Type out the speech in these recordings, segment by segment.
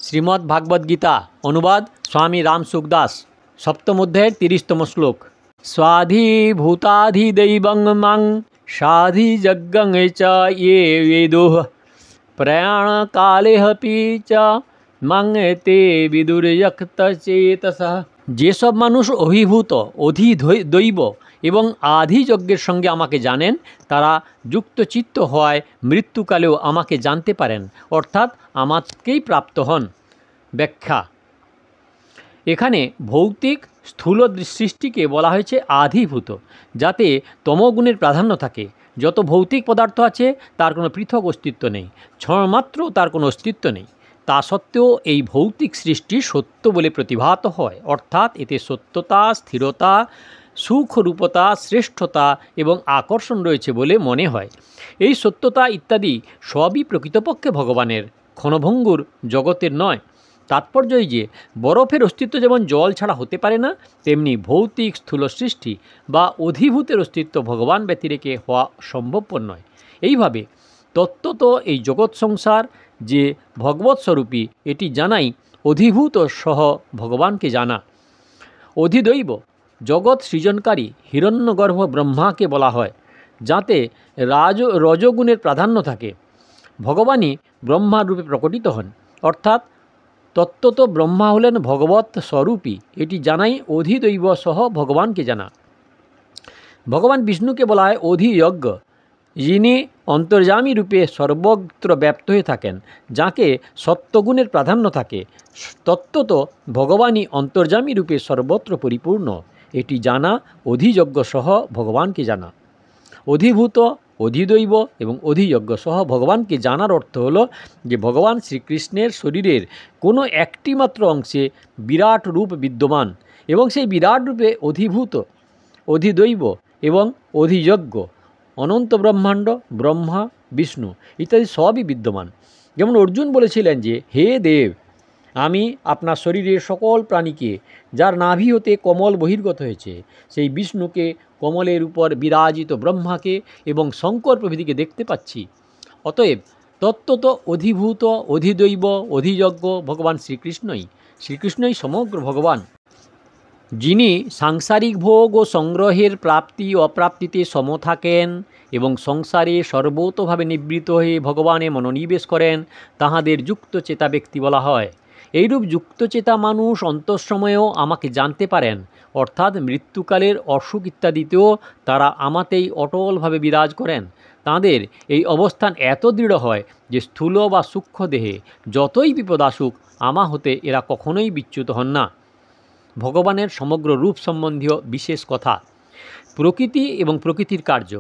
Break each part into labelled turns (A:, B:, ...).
A: শ্রীমদ্ ভাগবত গীতা অনুবাদ স্বামী রাম সুখদাস সপ্তম অধ্যায়ের 30তম শ্লোক। স্বাধিভূতাধিदैবং মাং সাধিযজ্ঞং চ ये वेदुः প্রয়াণকালেऽপি চ মাং তে বিদুর্যক্তচেতসঃ। যেসব মানুষ অভিভূত অধিদৈব এবং আধিযজ্ঞের সঙ্গে আমাকে জানেন, তারা যুক্তচিত্ত হওয়ায় মৃত্যুকালেও আমাকে জানতে পারেন, অর্থাৎ আমাকেই প্রাপ্ত হন। ব্যাখ্যা: এখানে ভৌতিক স্থূল সৃষ্টিকে বলা হয়েছে আধিভূত, যাতে তমগুণের প্রাধান্য থাকে। যত ভৌতিক পদার্থ আছে তার কোনো পৃথক অস্তিত্ব নেই, ক্ষণমাত্র তার কোনো অস্তিত্ব নেই। তা সত্ত্বেও এই ভৌতিক সৃষ্টি সত্য বলে প্রতিভাত হয়, অর্থাৎ এতে সত্যতা, স্থিরতা, সুখরূপতা, শ্রেষ্ঠতা এবং আকর্ষণ রয়েছে বলে মনে হয়। এই সত্যতা ইত্যাদি সবই প্রকৃতপক্ষে ভগবানের, ক্ষণভঙ্গুর জগতের নয়। তাৎপর্য এই যে, বরফের অস্তিত্ব যেমন জল ছাড়া হতে পারে না, তেমনি ভৌতিক স্থূল সৃষ্টি বা অধিভূতের অস্তিত্ব ভগবান ব্যতিরেকে হওয়া সম্ভবপর নয়। এইভাবে তত্ত্বত এই জগৎ সংসার যে ভগবৎ স্বরূপী, এটি জানাই অধিভূত সহ ভগবানকে জানা। অধিদৈব জগৎ সৃজনকারী হিরণ্যগর্ভ ব্রহ্মাকে বলা হয়, যাতে রজগুণের প্রাধান্য থাকে। ভগবানই ব্রহ্মা রূপে প্রকটিত হন, অর্থাৎ তত্ত্বত ব্রহ্মা হলেন ভগবৎ স্বরূপী। এটি জানাই অধিদৈব সহ ভগবানকে জানা। ভগবান বিষ্ণুকে বলা হয় অধিযজ্ঞ, যিনি অন্তর্যামী রূপে সর্বত্র ব্যাপ্ত হয়ে থাকেন, যাকে সত্যগুণের প্রাধান্য থাকে। তত্ত্বত ভগবানই অন্তর্যামী রূপে সর্বত্র পরিপূর্ণ। এটি জানা অধিযজ্ঞ সহ ভগবানকে জানা। অধিভূত, অধিদৈব এবং অধিযজ্ঞ সহ ভগবানকে জানার অর্থ হলো যে ভগবান শ্রীকৃষ্ণের শরীরের কোনো একটি মাত্র অংশে বিরাট রূপ বিদ্যমান, এবং সেই বিরাট রূপে অধিভূত, অধিদৈব এবং অধিযজ্ঞ, অনন্ত ব্রহ্মাণ্ড, ব্রহ্মা, বিষ্ণু ইত্যাদি সবই বিদ্যমান। যেমন অর্জুন বলেছিলেন যে, হে দেব, আমি আপনার শরীরের সকল প্রাণীকে, যার নাভি হতে কমল বহির্গত হয়েছে, সেই বিষ্ণুকে, কমলের উপর বিরাজিত ব্রহ্মাকে এবং শঙ্কর প্রভৃতিকে দেখতে পাচ্ছি। অতএব তত্ত্বত অধিভূত, অধিদৈব, অধিযজ্ঞ ভগবান শ্রীকৃষ্ণই সমগ্র ভগবান, যিনি সাংসারিক ভোগ ও সংগ্রহের প্রাপ্তি অপ্রাপ্তিতে সম থাকেন এবং সংসারে সর্বতোভাবে নিবৃত্ত হয়ে ভগবানে মনোনিবেশ করেন, তাহাদের যুক্তচেতা ব্যক্তি বলা হয়। এইরূপ যুক্তচেতা মানুষ অন্তঃসময়েও আমাকে জানতে পারেন, অর্থাৎ মৃত্যুকালের অসুখ ইত্যাদিতেও তারা আমাতেই অটলভাবে বিরাজ করেন। তাঁদের এই অবস্থান এত দৃঢ় হয় যে স্থূল বা সূক্ষ্ম দেহে যতই বিপদ আসুক, আমা হতে এরা কখনোই বিচ্যুত হন না। ভগবানের সমগ্র রূপ সম্বন্ধীয় বিশেষ কথা। প্রকৃতি এবং প্রকৃতির কার্য,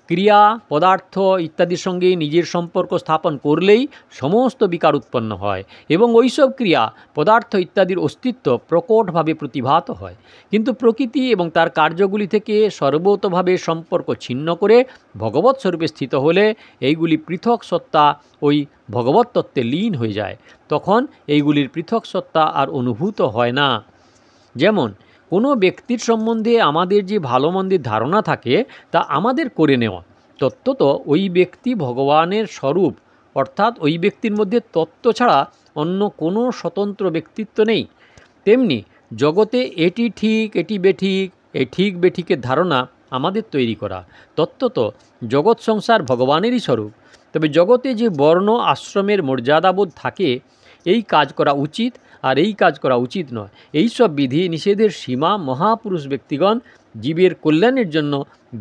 A: ক্রিয়া, পদার্থ ইত্যাদির সঙ্গে নিজের সম্পর্ক স্থাপন করলেই সমস্ত বিকার উৎপন্ন হয় এবং ওইসব ক্রিয়া, পদার্থ ইত্যাদির অস্তিত্ব প্রকটভাবে প্রতিভাত হয়। কিন্তু প্রকৃতি এবং তার কার্যগুলি থেকে সর্বতোভাবে সম্পর্ক ছিন্ন করে ভগবৎ স্বরূপে স্থিত হলে এইগুলি পৃথক সত্তা ওই ভগবৎ তত্ত্বে লীন হয়ে যায়। তখন এইগুলির পৃথক সত্তা আর অনুভূত হয় না। যেমন কোনো ব্যক্তির সম্বন্ধে আমাদের যে ভালো মন্দের ধারণা থাকে, তা আমাদের করে নেওয়া। তত্ত্বত ওই ব্যক্তি ভগবানের স্বরূপ, অর্থাৎ ওই ব্যক্তির মধ্যে তত্ত্ব ছাড়া অন্য কোনো স্বতন্ত্র ব্যক্তিত্ব নেই। তেমনি জগতে এটি ঠিক, এটি বেঠিক, এই ঠিক বেঠিকের ধারণা আমাদের তৈরি করা। তত্ত্বত জগৎ সংসার ভগবানেরই স্বরূপ। তবে জগতে যে বর্ণ আশ্রমের মর্যাদাবোধ থাকে, এই কাজ করা উচিত আর এই কাজ করা উচিত নয়, এই সব বিধি নিষেধের সীমা মহাপুরুষ ব্যক্তিগণ জীবের কল্যাণের জন্য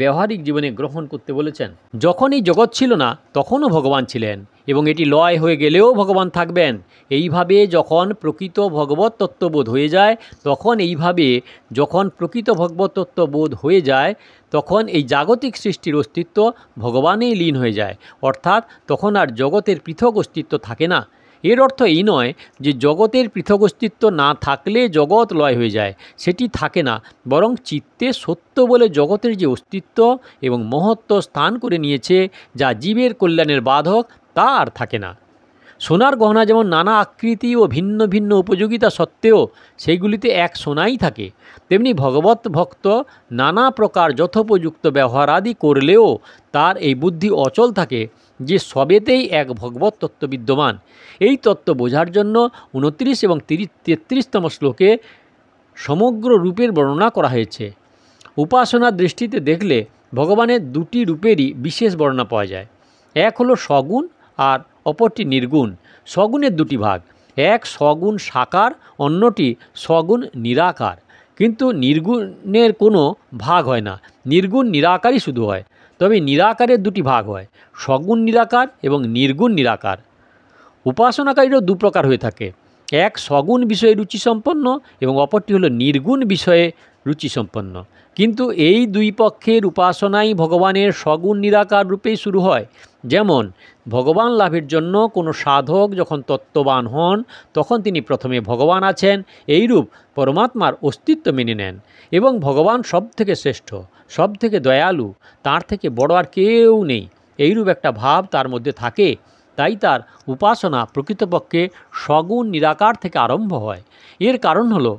A: ব্যবহারিক জীবনে গ্রহণ করতে বলেছেন। যখন এই জগৎ ছিল না, তখনও ভগবান ছিলেন, এবং এটি লয় হয়ে গেলেও ভগবান থাকবেন। এইভাবে যখন প্রকৃত ভগবত তত্ত্ববোধ হয়ে যায়, তখন এই জাগতিক সৃষ্টির অস্তিত্ব ভগবানেই লীন হয়ে যায়, অর্থাৎ তখন আর জগতের পৃথক অস্তিত্ব থাকে না। এর অর্থ এই নয় যে জগতের পৃথক অস্তিত্ব না থাকলে জগৎ লয় হয়ে যায়, সেটি থাকে না, বরং চিত্তে সত্য বলে জগতের যে অস্তিত্ব এবং মহত্ব স্থান করে নিয়েছে, যা জীবের কল্যাণের বাধক, তা আর থাকে না। সোনার গহনা যেমন নানা আকৃতি ও ভিন্ন ভিন্ন উপযোগিতা সত্ত্বেও সেইগুলিতে এক সোনাই থাকে, তেমনি ভগবত ভক্ত নানা প্রকার যথোপযুক্ত ব্যবহার আদি করলেও তার এই বুদ্ধি অচল থাকে যে সবেতেই এক ভগবত তত্ত্ব বিদ্যমান। এই তত্ত্ব বোঝার জন্য 29 এবং 33তম শ্লোকে সমগ্র রূপের বর্ণনা করা হয়েছে। উপাসনার দৃষ্টিতে দেখলে ভগবানের দুটি রূপেরই বিশেষ বর্ণনা পাওয়া যায়। এক হলো সগুণ আর অপরটি নির্গুণ। সগুণের দুটি ভাগ, এক সগুণ সাকার, অন্যটি সগুণ নিরাকার। কিন্তু নির্গুণের কোনো ভাগ হয় না, নির্গুণ নিরাকারই শুধু হয়। তবে নিরাকারের দুটি ভাগ হয়, সগুণ নিরাকার এবং নির্গুণ নিরাকার। উপাসনাকারীরও দু প্রকার হয়ে থাকে, এক সগুণ বিষয়ে রুচিসম্পন্ন এবং অপরটি হলো নির্গুণ বিষয়ে রুচিসম্পন্ন। কিন্তু এই দুই পক্ষের উপাসনাই ভগবানের সগুণ নিরাকার রূপেই শুরু হয়। যেমন ভগবান লাভের জন্য কোনো সাধক যখন তত্ত্ববান হন, তখন তিনি প্রথমে ভগবান আছেন এইরূপ পরমাত্মার অস্তিত্ব মেনে নেন এবং ভগবান সব থেকে শ্রেষ্ঠ, সব থেকে দয়ালু, তার থেকে বড় আর কেউ নেই, এইরূপ একটা ভাব তার মধ্যে থাকে। তাই তার উপাসনা প্রকৃতপক্ষে সগুণ নিরাকার থেকে আরম্ভ হয়। এর কারণ হলো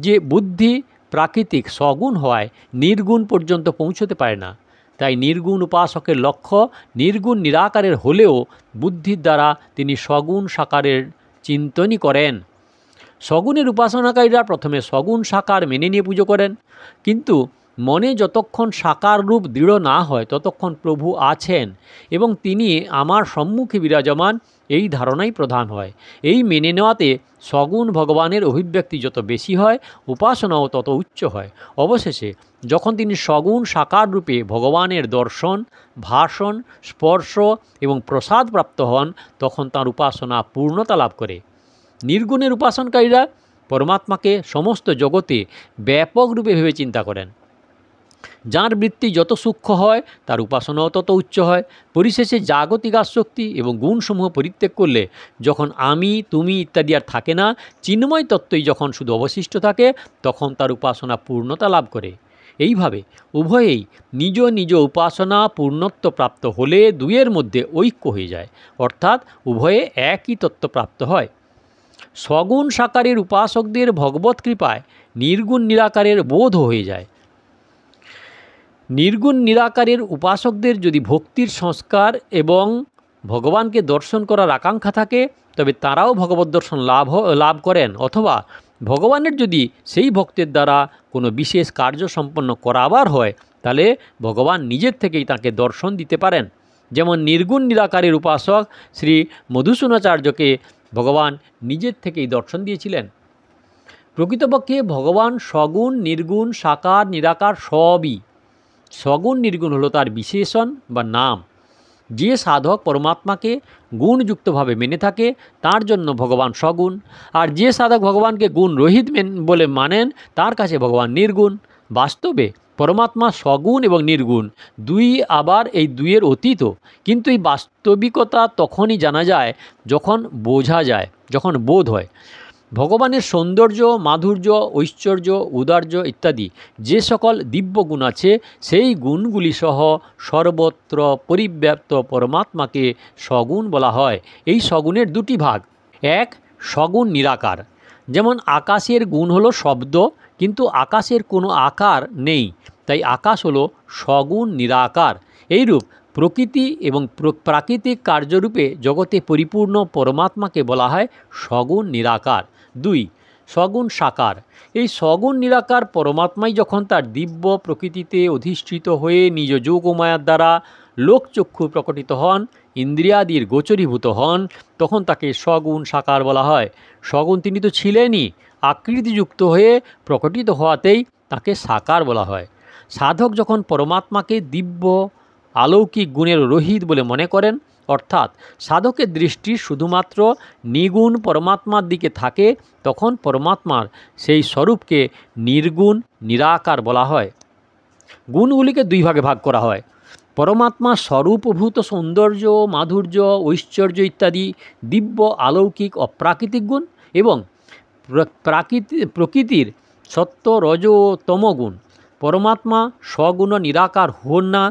A: যে বুদ্ধি প্রাকৃতিক সগুণ হওয়ায় নির্গুণ পর্যন্ত পৌঁছতে পারে না। তাই নির্গুণ উপাসকের লক্ষ্য নির্গুণ নিরাকারের হলেও বুদ্ধির দ্বারা তিনি সগুণ সাকারের চিন্তনই করেন। সগুণের উপাসনাকারীরা প্রথমে সগুণ সাকার মেনে নিয়ে পুজো করেন, কিন্তু মনে যতক্ষণ সাকার রূপ দৃঢ় না হয় ততক্ষণ প্রভু আছেন এবং তিনি আমার সম্মুখে বিরাজমান, এই ধারণাই প্রধান হয়। এই মেনে নেওয়াতে সগুণ ভগবানের অভিব্যক্তি যত বেশি হয়, উপাসনাও তত উচ্চ হয়। অবশেষে যখন তিনি সগুণ সাকার রূপে ভগবানের দর্শন, ভাষণ, স্পর্শ এবং প্রসাদ প্রাপ্ত হন, তখন তাঁর উপাসনা পূর্ণতা লাভ করে। নির্গুণের উপাসনকারীরা পরমাত্মাকে সমস্ত জগতে ব্যাপক রূপে ভেবে চিন্তা করেন। যার বৃত্তি যত সূক্ষ্ম হয় তার উপাসনাও তত উচ্চ হয়। পরিশেষে জাগতিক আসক্তি এবং গুণসমূহ পরিত্যাগ করলে যখন আমি, তুমি ইত্যাদি আর থাকে না, চিন্ময় তত্ত্বই যখন শুধু অবশিষ্ট থাকে, তখন তার উপাসনা পূর্ণতা লাভ করে। এইভাবে উভয়েই নিজ নিজ উপাসনা পূর্ণত্ব প্রাপ্ত হলে দুইয়ের মধ্যে ঐক্য হয়ে যায়, অর্থাৎ উভয়ে একই তত্ত্ব প্রাপ্ত হয়। সগুণ সাকারের উপাসকদের ভগবত কৃপায় নির্গুণ নিরাকারের বোধ হয়ে যায়। নির্গুণ নিরাকারের উপাসকদের যদি ভক্তির সংস্কার এবং ভগবানকে দর্শন করার আকাঙ্ক্ষা থাকে, তবে তারাও ভগবত দর্শন লাভ করেন। অথবা ভগবানের যদি সেই ভক্তের দ্বারা কোনো বিশেষ কার্য সম্পন্ন করাবার হয়, তাহলে ভগবান নিজের থেকেই তাকে দর্শন দিতে পারেন। যেমন নির্গুণ নিরাকারের উপাসক শ্রী মধুসূদনাচার্যকে ভগবান নিজের থেকেই দর্শন দিয়েছিলেন। প্রকৃতপক্ষে ভগবান সগুণ, নির্গুণ, সাকার, নিরাকার সবই। সগুণ নির্গুণ হলো তার বিশেষণ বা নাম। যে সাধক পরমাত্মাকে গুণযুক্তভাবে মেনে থাকে তার জন্য ভগবান সগুণ, আর যে সাধক ভগবানকে গুণ রহিত বলে মানেন তার কাছে ভগবান নির্গুণ। বাস্তবে পরমাত্মা সগুণ এবং নির্গুণ দুই, আবার এই দুইয়ের অতীত। কিন্তু এই বাস্তবিকতা তখনই জানা যায় যখন বোঝা যায়, যখন বোধ হয়। ভগবানের সৌন্দর্য, মাধুর্য, ঐশ্বর্য, উদার্য ইত্যাদি যে সকল দিব্য গুণ আছে, সেই গুণগুলি সহ সর্বত্র পরিব্যাপ্ত পরমাত্মাকে সগুণ বলা হয়। এই সগুণের দুটি ভাগ, এক সগুণ নিরাকার। যেমন আকাশের গুণ হলো শব্দ, কিন্তু আকাশের কোনো আকার নেই, তাই আকাশ হলো সগুণ নিরাকার। এইরূপ প্রকৃতি এবং প্রাকৃতিক কার্যরূপে জগতে পরিপূর্ণ পরমাত্মাকে বলা হয় সগুণ নিরাকার। দুই, সগুণ সাকার। এই সগুণ নিরাকার পরমাত্মাই যখন তার দিব্য প্রকৃতিতে অধিষ্ঠিত হয়ে নিজ যোগ ও মায়ার দ্বারা লোকচক্ষু প্রকটিত হন, ইন্দ্রিয়াদির গোচরীভূত হন, তখন তাকে সগুণ সাকার বলা হয়। সগুণ তিনি তো ছিলেনই, আকৃতিযুক্ত হয়ে প্রকটিত হওয়াতেই তাকে সাকার বলা হয়। সাধক যখন পরমাত্মাকে দিব্য আলৌকিক গুণের রহিত বলে মনে করেন, অর্থাৎ সাধকের দৃষ্টি শুধুমাত্র নিগুণ পরমাত্মার দিকে থাকে, তখন পরমাত্মার সেই স্বরূপকে নির্গুণ নিরাকার বলা হয়। গুণগুলিকে দুই ভাগে ভাগ করা হয়। পরমাত্মার স্বরূপভূত সৌন্দর্য, মাধুর্য, ঐশ্বর্য ইত্যাদি দিব্য আলৌকিক অপ্রাকৃতিক গুণ, এবং প্রকৃতির সত্য, রজ ও তমগুণ। পরমাত্মা সগুণ নিরাকার হন না,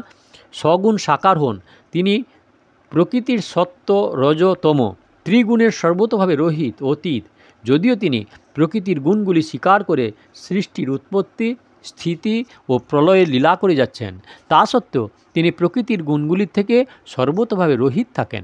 A: সগুণ সাকার হন। তিনি প্রকৃতির সত্য, রজ, তম ত্রিগুণের সর্বতভাবে রহিত, অতীত। যদিও তিনি প্রকৃতির গুণগুলি স্বীকার করে সৃষ্টির উৎপত্তি, স্থিতি ও প্রলয়ের লীলা করে যাচ্ছেন। তা সত্ত্বেও তিনি প্রকৃতির গুণগুলির থেকে সর্বতভাবে রহিত থাকেন।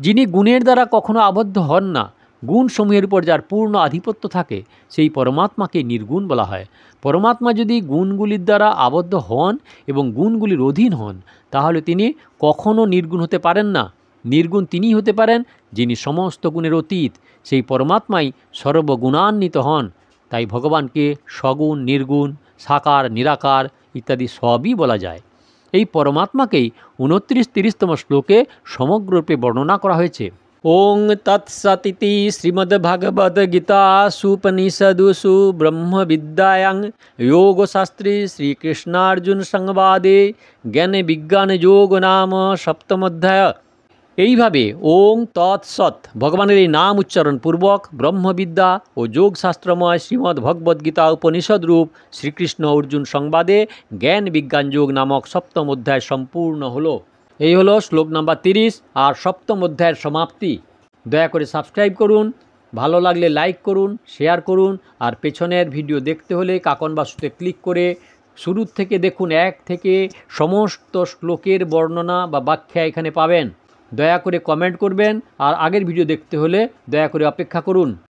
A: যিনি গুণের দ্বারা কখনো আবদ্ধ হন না, গুণসমূহের উপর যার পূর্ণ আধিপত্য থাকে, সেই পরমাত্মাকে নির্গুণ বলা হয়। পরমাত্মা যদি গুণগুলির দ্বারা আবদ্ধ হন এবং গুণগুলির অধীন হন, তাহলে তিনি কখনো নির্গুণ হতে পারেন না। নির্গুণ তিনিই হতে পারেন যিনি সমস্ত গুণের অতীত। সেই পরমাত্মাই সর্বগুণান্বিত হন। তাই ভগবানকে সগুণ, নির্গুণ, সাকার, নিরাকার ইত্যাদি সবই বলা যায়। এই পরমাত্মাকেই 29-30তম শ্লোকে সমগ্ররূপে বর্ণনা করা হয়েছে। ওং তৎসদিতি শ্রীমদ্ভগবদ্গীতাসুপনিষদুষু ব্রহ্মবিদ্যায়াং যোগশাস্ত্রে শ্রীকৃষ্ণার্জুন সংবাদে জ্ঞান বিজ্ঞান যোগ নাম সপ্তমোধ্যায়। এইভাবে ওং তৎসৎ ভগবানের এই নাম উচ্চারণপূর্বক ব্রহ্মবিদ্যা ও যোগশাস্ত্রময় শ্রীমদ্ভগবদ্গীতা উপনিষদ রূপ শ্রীকৃষ্ণ অর্জুন সংবাদে জ্ঞান বিজ্ঞান যোগ নামক সপ্তম অধ্যায় সম্পূর্ণ হলো। এই হলো শ্লোক নাম্বার 30 আর সপ্তম অধ্যায়ের সমাপ্তি। দয়া করে সাবস্ক্রাইব করুন, ভালো লাগলে লাইক করুন, শেয়ার করুন, আর পেছনের ভিডিও দেখতে হলে কাকন বাসুতে ক্লিক করে শুরুর থেকে দেখুন। 1 থেকে সমস্ত শ্লোকের বর্ণনা বা ব্যাখ্যা এখানে পাবেন। দয়া করে কমেন্ট করবেন, আর আগের ভিডিও দেখতে হলে দয়া করে অপেক্ষা করুন।